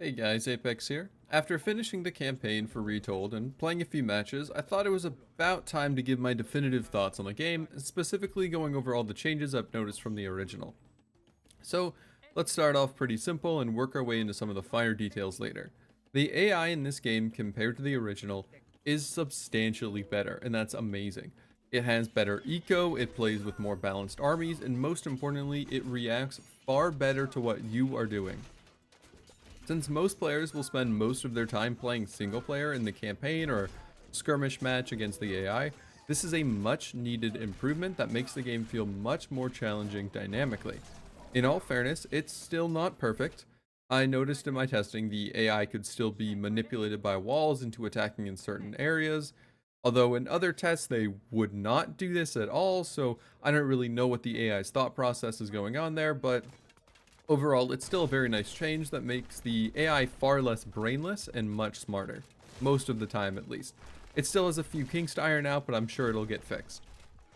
Hey guys, Apex here. After finishing the campaign for Retold and playing a few matches, I thought it was about time to give my definitive thoughts on the game, specifically going over all the changes I've noticed from the original. So, let's start off pretty simple and work our way into some of the finer details later. The AI in this game compared to the original is substantially better, and that's amazing. It has better eco, it plays with more balanced armies, and most importantly, it reacts far better to what you are doing. Since most players will spend most of their time playing single player in the campaign or skirmish match against the AI, this is a much needed improvement that makes the game feel much more challenging dynamically. In all fairness, it's still not perfect. I noticed in my testing the AI could still be manipulated by walls into attacking in certain areas, although in other tests they would not do this at all, so I don't really know what the AI's thought process is going on there, but overall, it's still a very nice change that makes the AI far less brainless and much smarter. Most of the time, at least. It still has a few kinks to iron out, but I'm sure it'll get fixed.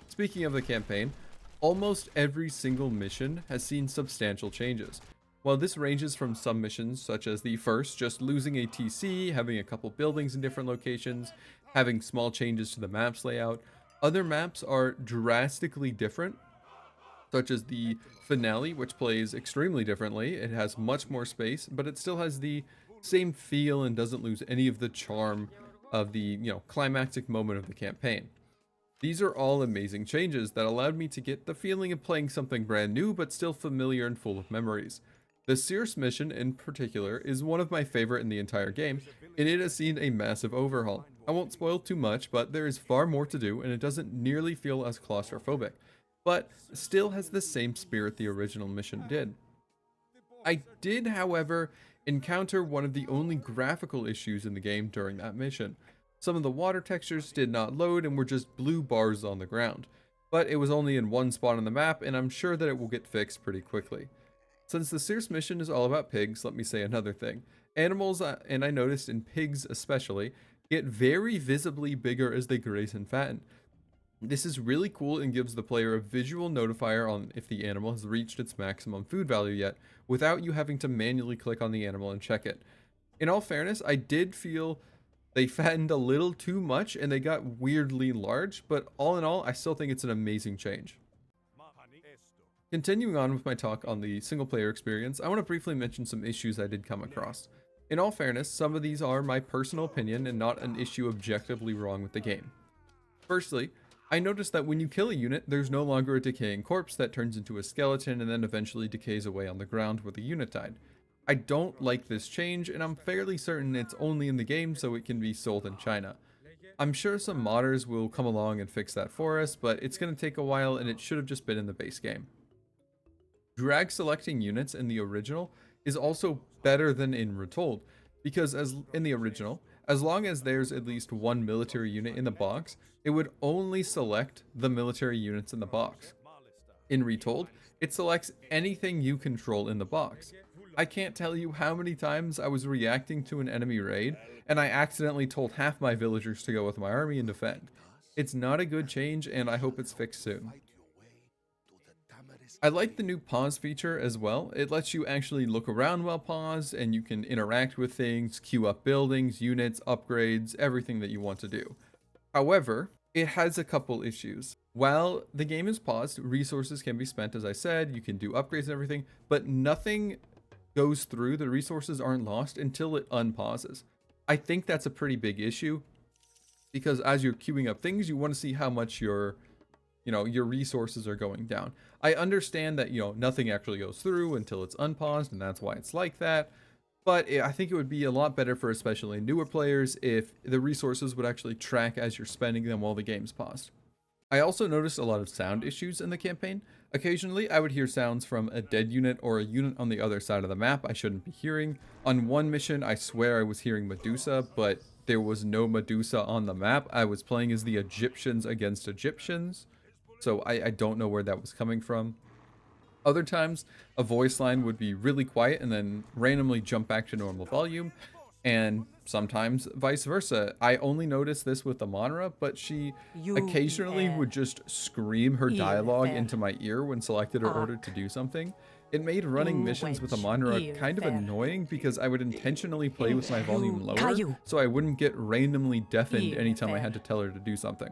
Speaking of the campaign, almost every single mission has seen substantial changes. While this ranges from some missions, such as the first, just losing a TC, having a couple buildings in different locations, having small changes to the map's layout, other maps are drastically different, such as the finale, which plays extremely differently. It has much more space, but it still has the same feel and doesn't lose any of the charm of the, climactic moment of the campaign. These are all amazing changes that allowed me to get the feeling of playing something brand new but still familiar and full of memories. The Circe mission in particular is one of my favorite in the entire game, and it has seen a massive overhaul. I won't spoil too much, but there is far more to do and it doesn't nearly feel as claustrophobic, but still has the same spirit the original mission did. I did, however, encounter one of the only graphical issues in the game during that mission. Some of the water textures did not load and were just blue bars on the ground, but it was only in one spot on the map, and I'm sure that it will get fixed pretty quickly. Since the Circe mission is all about pigs, let me say another thing. Animals, and I noticed in pigs especially, get very visibly bigger as they graze and fatten. This is really cool and gives the player a visual notifier on if the animal has reached its maximum food value yet, without you having to manually click on the animal and check it. In all fairness, I did feel they fattened a little too much and they got weirdly large, but all in all, I still think it's an amazing change. Continuing on with my talk on the single player experience, I want to briefly mention some issues I did come across. In all fairness, some of these are my personal opinion and not an issue objectively wrong with the game. Firstly, I noticed that when you kill a unit, there's no longer a decaying corpse that turns into a skeleton and then eventually decays away on the ground where the unit died. I don't like this change, and I'm fairly certain it's only in the game so it can be sold in China. I'm sure some modders will come along and fix that for us, but it's going to take a while and it should have just been in the base game. Drag selecting units in the original is also better than in Retold, because as in the original, as long as there's at least one military unit in the box, it would only select the military units in the box. In Retold, it selects anything you control in the box. I can't tell you how many times I was reacting to an enemy raid, and I accidentally told half my villagers to go with my army and defend. It's not a good change, and I hope it's fixed soon. I like the new pause feature as well. It lets you actually look around while paused, and you can interact with things, queue up buildings, units, upgrades, everything that you want to do. However, it has a couple issues. While the game is paused, resources can be spent, as I said, you can do upgrades and everything, but nothing goes through, the resources aren't lost until it unpauses. I think that's a pretty big issue, because as you're queuing up things, you want to see how much your resources are going down. I understand that, nothing actually goes through until it's unpaused, and that's why it's like that. But I think it would be a lot better for especially newer players if the resources would actually track as you're spending them while the game's paused. I also noticed a lot of sound issues in the campaign. Occasionally, I would hear sounds from a dead unit or a unit on the other side of the map I shouldn't be hearing. On one mission, I swear I was hearing Medusa, but there was no Medusa on the map. I was playing as the Egyptians against Egyptians, so I don't know where that was coming from. Other times, a voice line would be really quiet and then randomly jump back to normal volume, and sometimes vice versa. I only noticed this with Amonra, but she occasionally would just scream her dialogue into my ear when selected or ordered to do something. It made running missions with a monologue kind of annoying because I would intentionally play with my volume lower so I wouldn't get randomly deafened anytime I had to tell her to do something.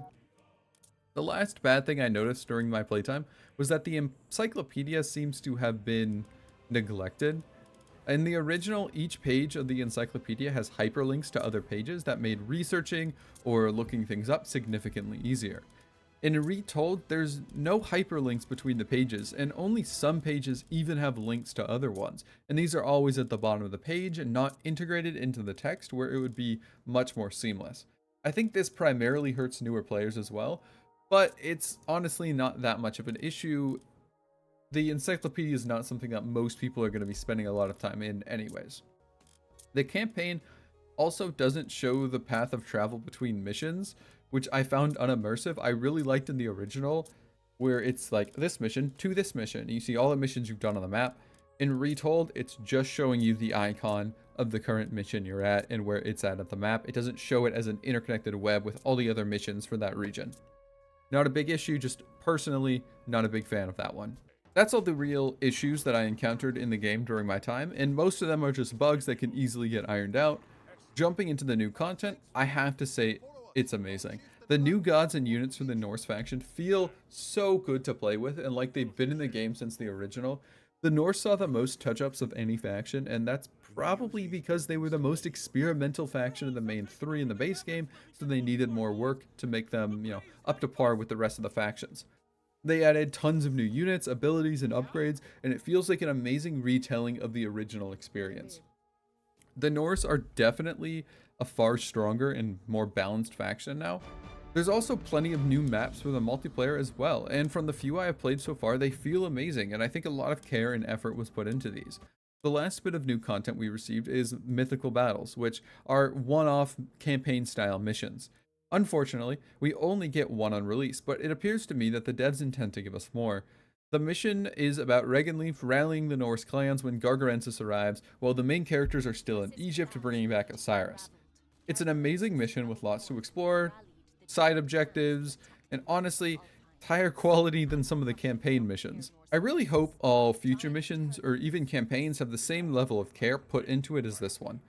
The last bad thing I noticed during my playtime was that the encyclopedia seems to have been neglected. In the original, each page of the encyclopedia has hyperlinks to other pages that made researching or looking things up significantly easier. In Retold, there's no hyperlinks between the pages, and only some pages even have links to other ones, and these are always at the bottom of the page and not integrated into the text where it would be much more seamless. I think this primarily hurts newer players as well, but it's honestly not that much of an issue. The encyclopedia is not something that most people are going to be spending a lot of time in anyways. The campaign also doesn't show the path of travel between missions, which I found unimmersive. I really liked in the original, where it's like this mission to this mission. You see all the missions you've done on the map. In Retold, it's just showing you the icon of the current mission you're at and where it's at the map. It doesn't show it as an interconnected web with all the other missions for that region. Not a big issue, just personally not a big fan of that one. That's all the real issues that I encountered in the game during my time, and most of them are just bugs that can easily get ironed out. Jumping into the new content, I have to say it's amazing. The new gods and units from the Norse faction feel so good to play with and like they've been in the game since the original. The Norse saw the most touch-ups of any faction, and that's probably because they were the most experimental faction of the main three in the base game, so they needed more work to make them, up to par with the rest of the factions. They added tons of new units, abilities, and upgrades, and it feels like an amazing retelling of the original experience. The Norse are definitely a far stronger and more balanced faction now. There's also plenty of new maps for the multiplayer as well, and from the few I have played so far, they feel amazing, and I think a lot of care and effort was put into these. The last bit of new content we received is mythical battles, which are one-off campaign-style missions. Unfortunately, we only get one on release, but it appears to me that the devs intend to give us more. The mission is about Regenleaf rallying the Norse clans when Gargarensis arrives, while the main characters are still in Egypt bringing back Osiris. It's an amazing mission with lots to explore, side objectives, and honestly, higher quality than some of the campaign missions. I really hope all future missions or even campaigns have the same level of care put into it as this one.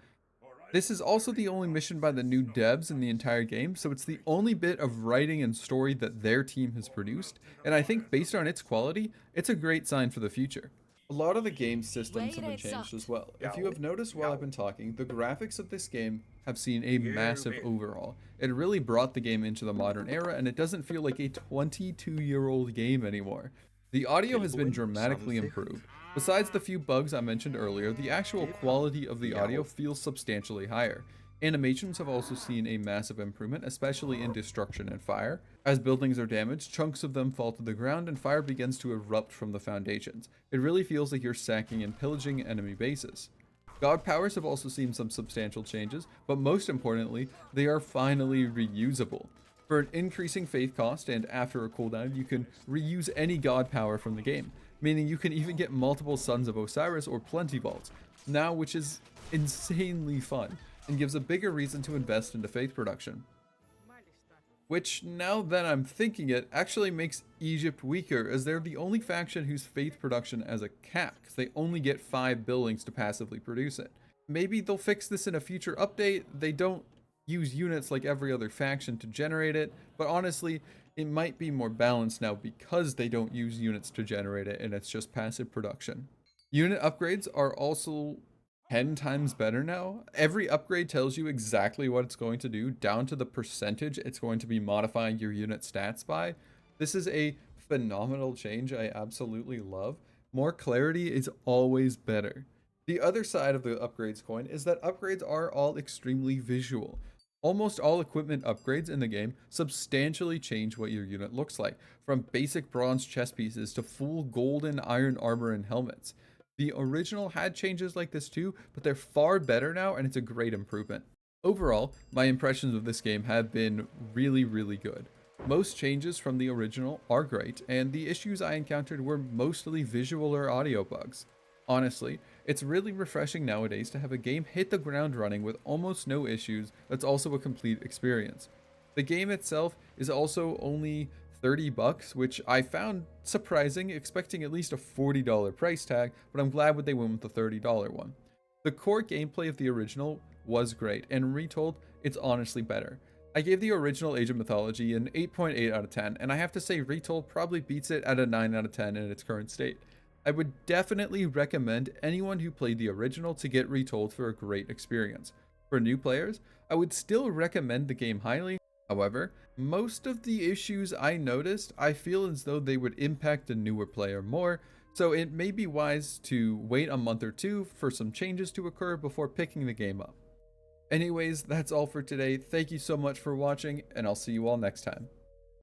This is also the only mission by the new devs in the entire game, so it's the only bit of writing and story that their team has produced, and I think based on its quality, it's a great sign for the future. A lot of the game systems have been changed as well. If you have noticed while I've been talking, the graphics of this game have seen a massive overhaul. It really brought the game into the modern era, and it doesn't feel like a 22-year-old game anymore. The audio has been dramatically improved. Besides the few bugs I mentioned earlier, the actual quality of the audio feels substantially higher. Animations have also seen a massive improvement, especially in destruction and fire. As buildings are damaged, chunks of them fall to the ground and fire begins to erupt from the foundations. It really feels like you're sacking and pillaging enemy bases. God powers have also seen some substantial changes, but most importantly, they are finally reusable. For an increasing faith cost and after a cooldown, you can reuse any god power from the game, meaning you can even get multiple Sons of Osiris or Plenty Vaults, now, which is insanely fun and gives a bigger reason to invest into faith production. Which, now that I'm thinking it, actually makes Egypt weaker, as they're the only faction whose faith production has a cap, because they only get 5 buildings to passively produce it. Maybe they'll fix this in a future update. They don't use units like every other faction to generate it, but honestly, it might be more balanced now because they don't use units to generate it and it's just passive production. Unit upgrades are also 10 times better now. Every upgrade tells you exactly what it's going to do, down to the percentage it's going to be modifying your unit stats by. This is a phenomenal change I absolutely love. More clarity is always better. The other side of the upgrades coin is that upgrades are all extremely visual. Almost all equipment upgrades in the game substantially change what your unit looks like, from basic bronze chest pieces to full golden iron armor and helmets. The original had changes like this too, but they're far better now and it's a great improvement. Overall, my impressions of this game have been really, really good. Most changes from the original are great, and the issues I encountered were mostly visual or audio bugs. Honestly, it's really refreshing nowadays to have a game hit the ground running with almost no issues that's also a complete experience. The game itself is also only 30 bucks, which I found surprising, expecting at least a $40 price tag, but I'm glad they went with the $30 one. The core gameplay of the original was great, and Retold, it's honestly better. I gave the original Age of Mythology an 8.8 out of 10, and I have to say Retold probably beats it at a 9 out of 10 in its current state. I would definitely recommend anyone who played the original to get Retold for a great experience. For new players, I would still recommend the game highly. However, most of the issues I noticed, I feel as though they would impact a newer player more, so it may be wise to wait a month or two for some changes to occur before picking the game up. Anyways, that's all for today. Thank you so much for watching, and I'll see you all next time.